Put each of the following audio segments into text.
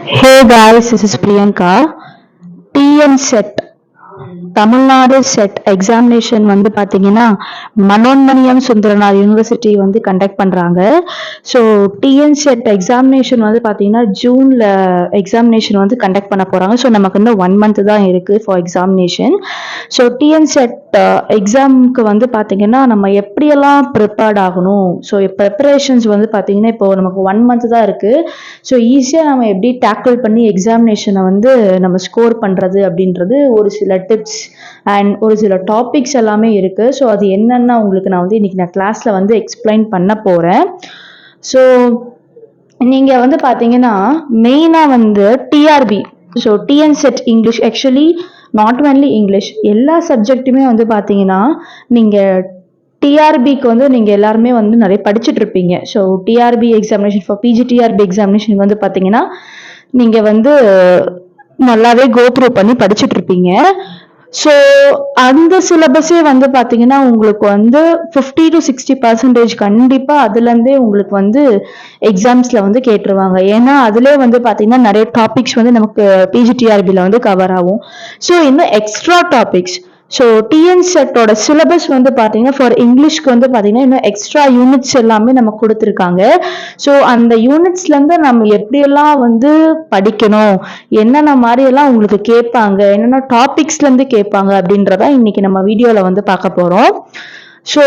Hey guys, this is Priyanka. TN set Tamil Nadu set examination வந்து பார்த்தீங்கன்னா Manonmaniam Sundaranar university வந்து conduct பண்ணுறாங்க. ஸோ டிஎன் செட் எக்ஸாமினேஷன் வந்து பார்த்தீங்கன்னா ஜூனில் எக்ஸாமினேஷன் வந்து கண்டக்ட் பண்ண போகிறாங்க. ஸோ நமக்கு வந்து 1 month தான் இருக்குது for examination. So TN set எக்ஸாமுக்கு வந்து பார்த்தீங்கன்னா நம்ம எப்படியெல்லாம் ப்ரிப்பேர்ட் ஆகணும். ஸோ ப்ரிப்பரேஷன்ஸ் வந்து பார்த்தீங்கன்னா இப்போ நமக்கு 1 month தான் இருக்குது. ஸோ ஈஸியாக நம்ம எப்படி டேக்கிள் பண்ணி எக்ஸாமினேஷனை வந்து நம்ம ஸ்கோர் பண்ணுறது அப்படின்றது ஒரு சில டிப்ஸ் அண்ட் ஒரு சில டாபிக்ஸ் எல்லாமே இருக்குது. ஸோ அது என்னென்னா உங்களுக்கு நான் வந்து இன்றைக்கி நான் கிளாஸில் வந்து எக்ஸ்பிளைன் பண்ண போகிறேன். ஸோ நீங்கள் வந்து பார்த்தீங்கன்னா மெயினாக வந்து TRB, so TN set English, actually not only English, எல்லா சப்ஜெக்ட்டுமே வந்து பார்த்தீங்கன்னா நீங்கள் டிஆர்பிக்கு வந்து நீங்கள் எல்லாருமே வந்து நிறைய படிச்சுட்டு இருப்பீங்க. So TRB examination for PGTRB examination வந்து பார்த்தீங்கன்னா நீங்கள் வந்து நல்லாவே கோத்ரூ பண்ணி படிச்சுட்டு இருப்பீங்க. ஸோ அந்த சிலபஸே வந்து பார்த்தீங்கன்னா உங்களுக்கு வந்து 50 to 60% கண்டிப்பாக அதுலேருந்தே உங்களுக்கு வந்து எக்ஸாம்ஸில் வந்து கேட்டுருவாங்க. ஏன்னா அதிலே வந்து பார்த்தீங்கன்னா நிறைய டாபிக்ஸ் வந்து நமக்கு பிஜிடிஆர்பியில் வந்து கவர் ஆகும். ஸோ இன்னும் எக்ஸ்ட்ரா டாபிக்ஸ், ஸோ டிஎன் செட்டோட சிலபஸ் வந்து பார்த்தீங்கன்னா ஃபார் இங்கிலீஷ்க்கு வந்து பார்த்தீங்கன்னா இன்னும் எக்ஸ்ட்ரா யூனிட்ஸ் எல்லாமே நமக்கு கொடுத்துருக்காங்க. ஸோ அந்த யூனிட்ஸ்லேருந்து நம்ம எப்படியெல்லாம் வந்து படிக்கணும், என்னென்ன மாதிரியெல்லாம் உங்களுக்கு கேட்பாங்க, என்னென்ன டாபிக்ஸ்லேருந்து கேட்பாங்க அப்படின்றத இன்னைக்கு நம்ம வீடியோவில் வந்து பார்க்க போகிறோம். ஸோ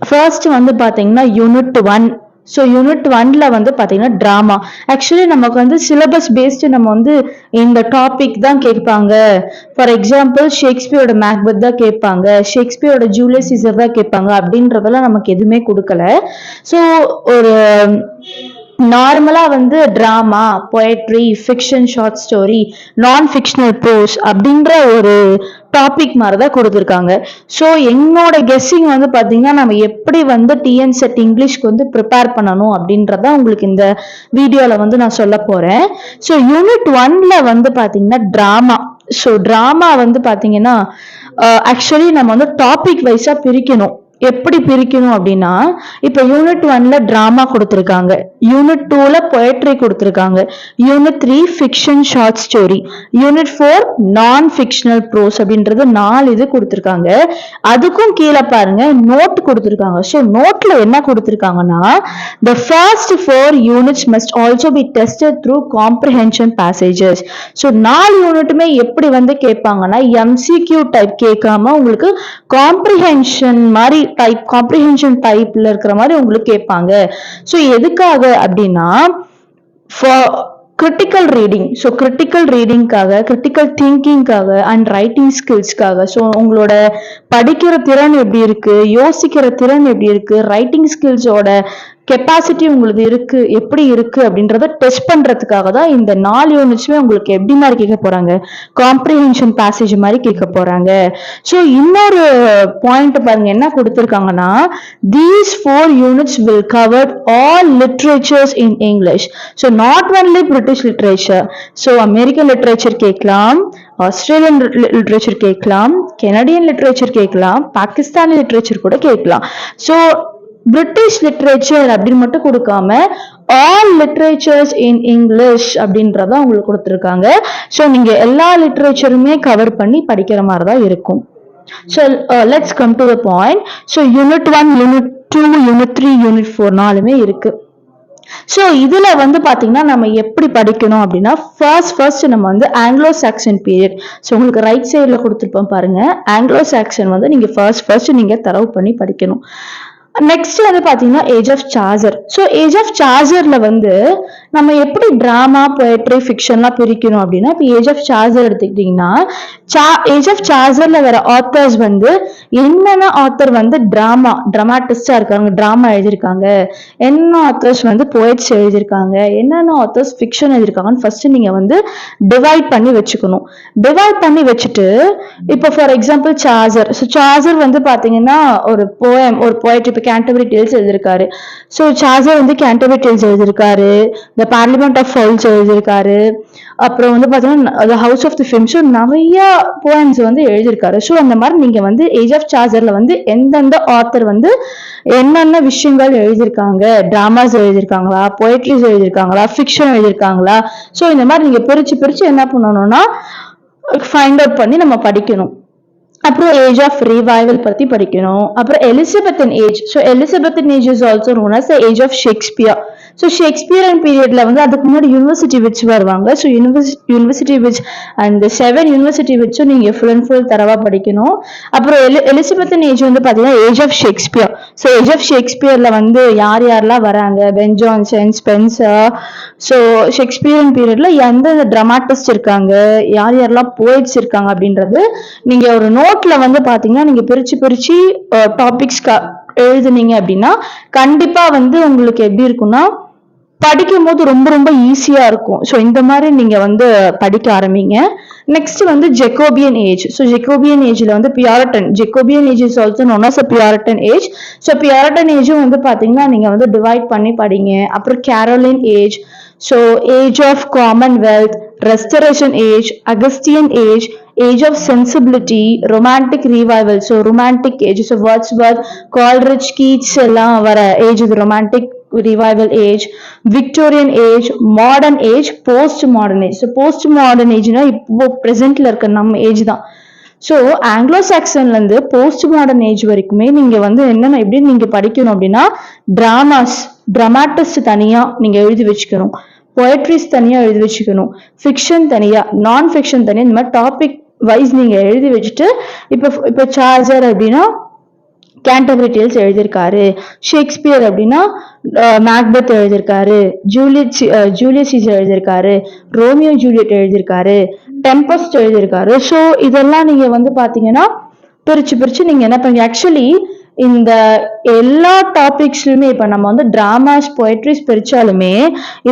ஃபர்ஸ்ட் வந்து பார்த்தீங்கன்னா யூனிட் 1. ஸோ யூனிட் 1ல வந்து பார்த்தீங்கன்னா ட்ராமா. ஆக்சுவலி நமக்கு வந்து சிலபஸ் பேஸ்டு நம்ம வந்து இந்த டாபிக் தான் கேட்பாங்க. ஃபார் எக்ஸாம்பிள் ஷேக்ஸ்பியரோட மேக்பெத் தான் கேட்பாங்க, ஷேக்ஸ்பியரோட ஜூலியஸ் சீசர் தான் கேட்பாங்க அப்படின்றதெல்லாம் நமக்கு எதுவுமே கொடுக்கல. ஸோ ஒரு நார்மலாக வந்து drama, poetry, fiction, short story, நான் ஃபிக்ஷனல் ப்ரோஸ் அப்படின்ற ஒரு டாபிக் மாதிரி தான் கொடுத்துருக்காங்க. ஸோ என்னோட கெஸ்ஸிங் வந்து பார்த்தீங்கன்னா நம்ம எப்படி வந்து டிஎன் செட் இங்கிலீஷ்க்கு வந்து ப்ரிப்பேர் பண்ணணும் அப்படின்றத உங்களுக்கு இந்த வீடியோவில் வந்து நான் சொல்ல போகிறேன். ஸோ யூனிட் 1ல வந்து பார்த்தீங்கன்னா ட்ராமா. ஸோ ட்ராமா வந்து பார்த்தீங்கன்னா ஆக்சுவலி நம்ம வந்து டாபிக் வைஸாக பிரிக்கணும். எப்படி பிரிக்கணும் அப்படின்னா இப்போ யூனிட் 1ல ட்ராமா கொடுத்துருக்காங்க, யூனிட் 2ல பொயட்ரி கொடுத்துருக்காங்க, unit 3 fiction short story, unit 4 நான் ஃபிக்ஷனல் ப்ரோஸ் அப்படின்றது 4 இது கொடுத்துருக்காங்க. அதுக்கும் கீழே பாருங்க நோட் கொடுத்துருக்காங்க. ஸோ நோட்ல என்ன கொடுத்துருக்காங்கன்னா the first 4 units must also be tested through comprehension passages. So 4 யூனிட்டுமே எப்படி வந்து கேட்பாங்கன்னா எம்சிக்யூ டைப் கேட்காம உங்களுக்கு காம்ப்ரிஹென்ஷன் மாதிரி டைப், காம்ப்ரிஹென்ஷன் டைப்ல இருக்கிற மாதிரி உங்களுக்கு கேட்பாங்க. ஸோ எதுக்காக அப்படின்னா கிரிட்டிக்கல் ரீடிங், ஸோ கிரிட்டிக்கல் ரீடிங்காக, கிரிட்டிக்கல் திங்கிங்காக அண்ட் ரைட்டிங் ஸ்கில்ஸ்க்காக. ஸோ உங்களோட படிக்கிற திறன் எப்படி இருக்கு, யோசிக்கிற திறன் எப்படி இருக்கு, ரைட்டிங் ஸ்கில்ஸோட கெப்பாசிட்டி உங்களுக்கு இருக்கு எப்படி இருக்கு அப்படின்றத டெஸ்ட் பண்றதுக்காக தான் இந்த 4 யூனிட்ஸுமே உங்களுக்கு எப்படி மாதிரி கேட்க போறாங்க, காம்ப்ரிஹென்ஷன் பேசேஜ் மாதிரி கேட்க போறாங்க. ஸோ இன்னொரு பாயிண்ட் பாருங்க என்ன கொடுத்துருக்காங்கன்னா these 4 units will cover all literatures in English. So not only British literature, so American literature கேட்கலாம், ஆஸ்திரேலியன் லிட்ரேச்சர் கேட்கலாம், கெனடியன் லிட்ரேச்சர் கேட்கலாம், பாகிஸ்தானி லிட்ரேச்சர் கூட கேட்கலாம். ஸோ பிரிட்டிஷ் லிட்ரேச்சர் அப்படின்னு மட்டும் கொடுக்காம ஆல் லிட்ரேச்சர்ஸ் இன் இங்கிலீஷ் அப்படின்றத உங்களுக்கு கொடுத்துருக்காங்க. ஸோ நீங்க எல்லா லிட்ரேச்சருமே கவர் பண்ணி படிக்கிற மாதிரி தான் இருக்கும். So let's come to the point. So unit 1, unit 2, unit 3, unit 4 4மே இருக்கு. ஸோ இதுல வந்து பாத்தீங்கன்னா நம்ம எப்படி படிக்கணும் அப்படின்னா ஃபர்ஸ்ட் நம்ம வந்து ஆங்கிலோ சாக்சன் பீரியட். ஸோ உங்களுக்கு ரைட் சைட்ல கொடுத்துருப்போம் பாருங்க, ஆங்கிலோ சாக்சன் வந்து நீங்க ஃபர்ஸ்ட் நீங்க தரவு பண்ணி படிக்கணும். நெக்ஸ்ட் வந்து பாத்தீங்கன்னா age of Chaucer. So age of சார்ஜர்ல வந்து நம்ம எப்படி டிராமா, பொயட்ரி, ஃபிக்ஷன்லாம் பிரிக்கணும் அப்படின்னா இப்போ ஏஜ் ஆஃப் சார்ஜர் எடுத்துக்கிட்டீங்கன்னா ஏஜ் ஆஃப் சார்ஜர்ல வர ஆத்தர்ஸ் வந்து என்னென்ன ஆத்தர் வந்து டிராமாட்டிஸ்டா இருக்காங்க, டிராமா எழுதியிருக்காங்க, என்னென்ன ஆத்தர்ஸ் வந்து போயட்ஸ் எழுதியிருக்காங்க, என்னென்ன ஆத்தர்ஸ் ஃபிக்ஷன் எழுதியிருக்காங்கன்னு ஃபர்ஸ்ட் நீங்க வந்து டிவைட் பண்ணி வச்சுக்கணும். டிவைட் பண்ணி வச்சுட்டு இப்போ for example Chaucer. So Chaucer வந்து பாத்தீங்கன்னா ஒரு போயட்ரி, இப்போ கேண்டர்பரி டேல்ஸ் எழுதியிருக்காரு. ஸோ சார்ஜர் வந்து கேண்டர்பரி டேல்ஸ் எழுதியிருக்காரு, the the Parliament of Fowls எழுதியிருக்காரு. அப்புறம் வந்து பாத்தீங்கன்னா the House of the film. So நிறைய போயம்ஸ் வந்து எழுதியிருக்காரு. ஸோ அந்த மாதிரி நீங்க வந்து ஏஜ் ஆஃப் சார்ஜர்ல வந்து எந்தெந்த ஆத்தர் வந்து என்னென்ன விஷயங்கள் எழுதியிருக்காங்க, டிராமாஸ் எழுதியிருக்காங்களா, போயட்ரிஸ் எழுதியிருக்காங்களா, ஃபிக்ஷன் எழுதியிருக்காங்களா, ஸோ இந்த மாதிரி நீங்க பிரிச்சு பிரிச்சு என்ன பண்ணணும்னா ஃபைண்ட் அவுட் பண்ணி நம்ம படிக்கணும். அப்புறம் ஏஜ் ஆஃப் ரிவைவல் பத்தி படிக்கணும். அப்புறம் Elizabethan age. So Elizabethan age is also known as the age of Shakespeare. So Shakespearean பீரியட்ல வந்து அதுக்கு முன்னாடி யூனிவர்சிட்டி விச் வருவாங்க. ஸோ யூனிவர்சிட்டி விச் அந்த 7 யூனிவர்சிட்டி விச்சும் நீங்க ஃபுல் அண்ட் ஃபுல் தரவா படிக்கணும். அப்புறம் எலிசபெத்தன் ஏஜ் வந்து பாத்தீங்கன்னா age of Shakespeare. So age of ஷேக்ஸ்பியர்ல வந்து யார் யாரெல்லாம் வராங்க, Ben Jonson, Spenser. So Shakespearean பீரியட்ல எந்தெந்த டிராமாட்டிஸ்ட் இருக்காங்க, யார் யாரெல்லாம் போயிட்ஸ் இருக்காங்க அப்படின்றது நீங்க ஒரு நோட்ல வந்து பாத்தீங்கன்னா நீங்க பிரிச்சு பிரிச்சு டாபிக்ஸ் எழுதுனீங்க அப்படின்னா கண்டிப்பா வந்து உங்களுக்கு எப்படி இருக்கும்னா படிக்கும் போது ரொம்ப ரொம்ப ஈஸியா இருக்கும். ஸோ இந்த மாதிரி நீங்க வந்து படிக்க ஆரம்பிங்க. நெக்ஸ்ட் வந்து ஜெக்கோபியன் ஏஜ். ஸோ ஜெக்கோபியன் ஏஜ்ல வந்து Puritan. Jacobean age is also known as Puritan age. So Puritan ஏஜும் வந்து பாத்தீங்கன்னா நீங்க வந்து டிவைட் பண்ணி படிங்க. அப்புறம் Caroline age. So age of Commonwealth, Restoration age, Augustan age, age of sensibility, romantic revival. So romantic age. So Wordsworth, Coleridge, Keats எல்லாம் வர ஏஜ் இது romantic revival age, Victorian age, modern age, post modern age. So post modern age na இப்போ presentல இருக்க நம்ம age தான். So Anglo சாக்சன்ல இருந்து post modern age வரைக்குமே நீங்க வந்து என்னென்ன எப்படி நீங்க படிக்கணும் அப்படின்னா டிராமாஸ், டிராமாட்டிஸ்ட் தனியா நீங்க எழுதி வச்சுக்கணும், போயட்ரிஸ் தனியா எழுதி வச்சுக்கணும், ஃபிக்ஷன் தனியா, நான் ஃபிக்ஷன் தனியா, இந்த மாதிரி டாபிக் வைஸ் நீங்க எழுதி வச்சுட்டு இப்போ சார்ஜர் அப்படின்னா கேண்டர்பரி டேல்ஸ் எழுதியிருக்காரு, ஷேக்ஸ்பியர் அப்படின்னா மேக்பெத் எழுதியிருக்காரு, ஜூலியஸ் சீசர் எழுதியிருக்காரு, ரோமியோ ஜூலியட் எழுதியிருக்காரு, டெம்பஸ்ட் எழுதியிருக்காரு. ஸோ இதெல்லாம் நீங்க வந்து பாத்தீங்கன்னா பிரிச்சு பிரிச்சு நீங்க என்ன பண்ணீங்க. ஆக்சுவலி இந்த எல்லா டாபிக்ஸ்லயுமே இப்ப நம்ம வந்து டிராமாஸ், போயட்ரிஸ் பிரிச்சாலுமே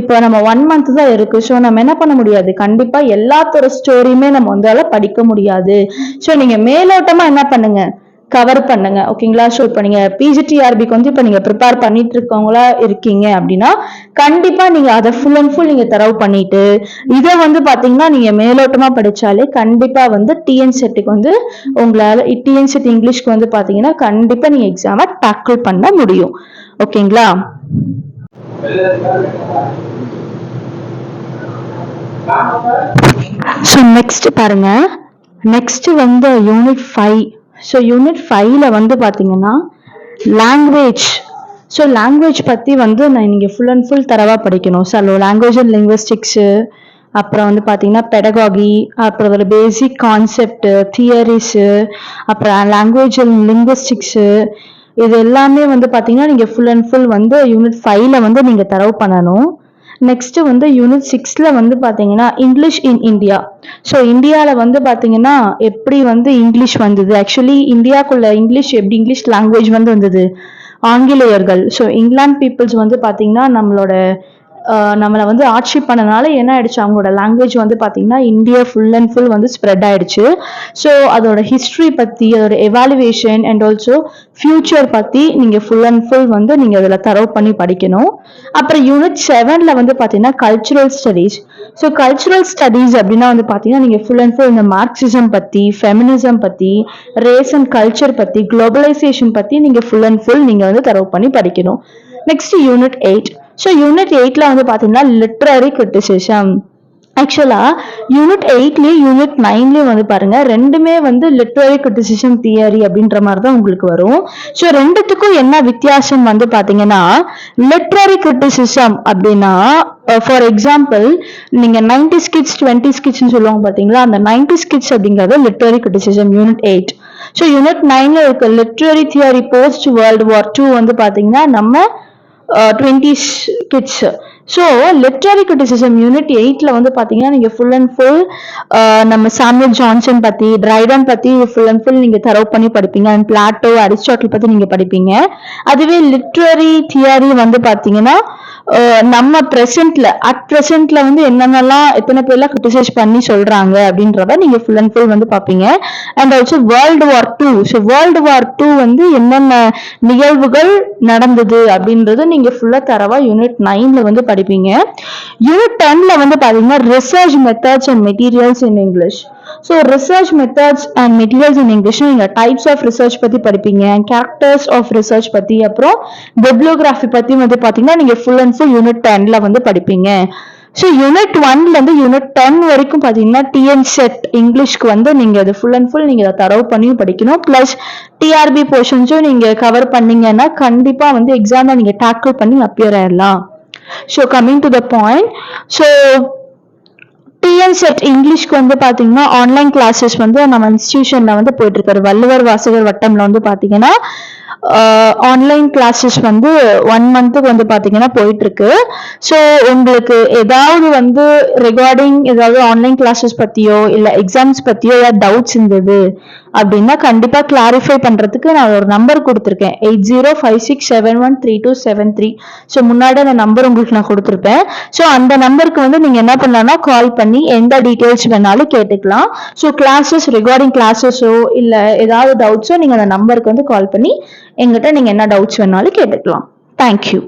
இப்ப நம்ம 1 மந்த் தான் இருக்கு. ஸோ நம்ம என்ன பண்ண முடியாது, கண்டிப்பா எல்லாத்தோட ஸ்டோரியுமே நம்ம வந்து படிக்க முடியாது. ஸோ நீங்க மேலோட்டமா என்ன பண்ணுங்க, கவர் பண்ணுங்க. ஓகேங்களா. ஸோ இப்போ நீங்க பிஜிடிஆர்பிக்கு வந்து இப்போ நீங்க ப்ரிப்பேர் பண்ணிட்டு இருக்கவங்களா இருக்கீங்க அப்படின்னா கண்டிப்பா நீங்க அதை ஃபுல் அண்ட் ஃபுல் நீங்க தரவு பண்ணிட்டு இதை வந்து பாத்தீங்கன்னா நீங்க மேலோட்டமா படிச்சாலே கண்டிப்பா வந்து டிஎன் செட்டுக்கு வந்து உங்களால டிஎன் செட் இங்கிலீஷ்க்கு வந்து பாத்தீங்கன்னா கண்டிப்பா நீங்க எக்ஸாமை டேக்கிள் பண்ண முடியும். ஓகேங்களா. ஸோ நெக்ஸ்ட் பாருங்க, நெக்ஸ்ட் வந்து யூனிட் 5. ஸோ யூனிட் 5ல வந்து பாத்தீங்கன்னா லாங்குவேஜ். ஸோ லாங்குவேஜ் பத்தி வந்து நீங்க ஃபுல் அண்ட் ஃபுல் தரவா படிக்கணும். ஸோ லாங்குவேஜ் அண்ட் லிங்குவிஸ்டிக்ஸ், அப்புறம் வந்து பாத்தீங்கன்னா பெடகாகி, அப்புறம் ஒரு பேசிக் கான்செப்ட், தியரிஸ், அப்புறம் லாங்குவேஜ் அண்ட் லிங்குவிஸ்டிக்ஸ், இது எல்லாமே வந்து பாத்தீங்கன்னா நீங்க ஃபுல் அண்ட் ஃபுல் வந்து யூனிட் 5ல வந்து நீங்க தரவு பண்ணணும். நெக்ஸ்ட் வந்து யூனிட் 6ல வந்து பாத்தீங்கன்னா இங்கிலீஷ் இன் இந்தியா. ஸோ இந்தியாவில் வந்து பாத்தீங்கன்னா எப்படி வந்து இங்கிலீஷ் வந்தது, ஆக்சுவலி இந்தியாக்குள்ள இங்கிலீஷ் எப்படி இங்கிலீஷ் லாங்குவேஜ் வந்து வந்தது, ஆங்கிலேயர்கள். ஸோ இங்கிலாந்து பீப்புள்ஸ் வந்து பாத்தீங்கன்னா நம்மளை வந்து ஆட்சி பண்ணனால என்ன ஆயிடுச்சு, அவங்களோட லாங்குவேஜ் வந்து பாத்தீங்கன்னா இந்தியா ஃபுல் அண்ட் ஃபுல் வந்து ஸ்ப்ரெட் ஆயிடுச்சு. ஸோ அதோட ஹிஸ்டரி பத்தி, அதோட எவாலுவேஷன் அண்ட் ஆல்சோ ஃபியூச்சர் பத்தி நீங்க ஃபுல் அண்ட் ஃபுல் வந்து நீங்க அதுல தரவு பண்ணி படிக்கணும். அப்புறம் யூனிட் 7ல வந்து பாத்தீங்கன்னா cultural studies. So cultural studies அப்படின்னா வந்து பாத்தீங்கன்னா நீங்க ஃபுல் அண்ட் ஃபுல் இந்த மார்க்சிசம் பத்தி, ஃபெமினிசம் பத்தி, ரேஸ் அண்ட் கல்ச்சர் பத்தி, குளோபலைசேஷன் பத்தி நீங்க ஃபுல் அண்ட் ஃபுல் நீங்க வந்து தரவு பண்ணி படிக்கணும். Next unit 8. ஸோ யூனிட் 8ல வந்து பாத்தீங்கன்னா லிட்ரரி கிரிட்டிசிசம். ஆக்சுவலா யூனிட் 8லயும் யூனிட் 9லயும் வந்து பாருங்க ரெண்டுமே வந்து லிட்ரரி கிரிட்டிசிசம் தியரி அப்படின்ற மாதிரி தான் உங்களுக்கு வரும். ஸோ ரெண்டுத்துக்கும் என்ன வித்தியாசம் வந்து பாத்தீங்கன்னா, லிட்ரரி கிரிட்டிசிசம் அப்படின்னா ஃபார் எக்ஸாம்பிள் நீங்க 90s கிட்ஸ் 20s கிட்ஸ்ன்னு சொல்லுவாங்க பாத்தீங்களா, அந்த 90s கிட்ஸ் அப்படிங்கறது literary criticism unit 8. So unit 9ல இருக்க literary theory post world war 2 வந்து பாத்தீங்கன்னா நம்ம 20s kids. So literary criticism unit 8ல வந்து பாத்தீங்கன்னா நீங்க ஃபுல் அண்ட் ஃபுல் நம்ம சாமுவல் ஜான்சன் பத்தி, டிரைடன் பத்தி ஃபுல் அண்ட் ஃபுல் நீங்க தரவு பண்ணி படிப்பீங்க. அண்ட் பிளாட்டோ, அரிஸ்டாட்டில் பத்தி நீங்க படிப்பீங்க. அதுவே லிட்ரரி தியரி வந்து பாத்தீங்கன்னா நம்ம பிரசன்ட்ல வந்து என்னென்னலாம் எத்தனை பேர்லாம் கிரிட்டிசைஸ் பண்ணி சொல்றாங்க அப்படின்றத நீங்க ஃபுல் அண்ட் ஃபுல் வந்து பாப்பீங்க. And also world war 2. So world war 2 வந்து என்னென்ன நிகழ்வுகள் நடந்தது அப்படின்றது நீங்க ஃபுல்லா தரவா யூனிட் 9ல வந்து படிப்பீங்க. யூனிட் 10ல வந்து பாத்தீங்கன்னா research methods and materials in English. So research methods and materials in English நீங்க டைப்ஸ் ஆஃப் ரிசர்ச் பத்தி படிப்பீங்க, கேரக்டர்ஸ் ஆஃப் ரிசர்ச் பத்தி, அப்புறம் பிப்ளியோகிராஃபி பத்தி வந்து பாத்தீங்கன்னா நீங்க ஃபுல் அண்ட் ஃபுல் யூனிட் 10ல வந்து படிப்பீங்க. ஸோ யூனிட் 1ல இருந்து யூனிட் 10 வரைக்கும் பாத்தீங்கன்னா டிஎன் செட் இங்கிலீஷ்க்கு வந்து நீங்க அது ஃபுல் அண்ட் ஃபுல் நீங்க தரவு பண்ணியும் படிக்கணும். பிளஸ் டிஆர்பி போர்ஷன்ஸும் நீங்க கவர் பண்ணீங்கன்னா கண்டிப்பா வந்து எக்ஸாம்ல நீங்க டேக்கிள் பண்ணி அப்பியர் ஆயிடலாம். So coming to the point, so TN SET இங்கிலீஷ்க்கு வந்து பாத்தீங்கன்னா ஆன்லைன் கிளாஸஸ் வந்து நம்ம இன்ஸ்டிடியூஷன்ல வந்து போயிட்டு இருக்காரு. வள்ளுவர் வாசகர் வட்டம்ல வந்து பாத்தீங்கன்னா ஆன்லைன் கிளாஸஸ் வந்து 1 மந்த்துக்கு வந்து பாத்தீங்கன்னா போயிட்டு இருக்கு. ஸோ உங்களுக்கு ஏதாவது வந்து ரிகார்டிங் ஏதாவது ஆன்லைன் கிளாஸஸ் பத்தியோ இல்ல எக்ஸாம்ஸ் பத்தியோ ஏதாவது டவுட்ஸ் இருந்தது அப்படின்னா கண்டிப்பா கிளாரிஃபை பண்றதுக்கு நான் ஒரு நம்பர் கொடுத்துருக்கேன், 8056713273. ஸோ முன்னாடி அந்த நம்பர் உங்களுக்கு நான் கொடுத்துருப்பேன். ஸோ அந்த நம்பருக்கு வந்து நீங்க என்ன பண்ணலாம்னா கால் பண்ணி எந்த டீட்டெயில்ஸ் வேணாலும் கேட்டுக்கலாம். ஸோ கிளாஸஸ் ரிகார்டிங் கிளாஸஸோ இல்ல ஏதாவது டவுட்ஸோ நீங்க அந்த நம்பருக்கு வந்து கால் பண்ணி எங்கிட்ட நீங்க என்ன டவுட்ஸ் வேணாலும் கேட்டுக்கலாம். தேங்க்யூ.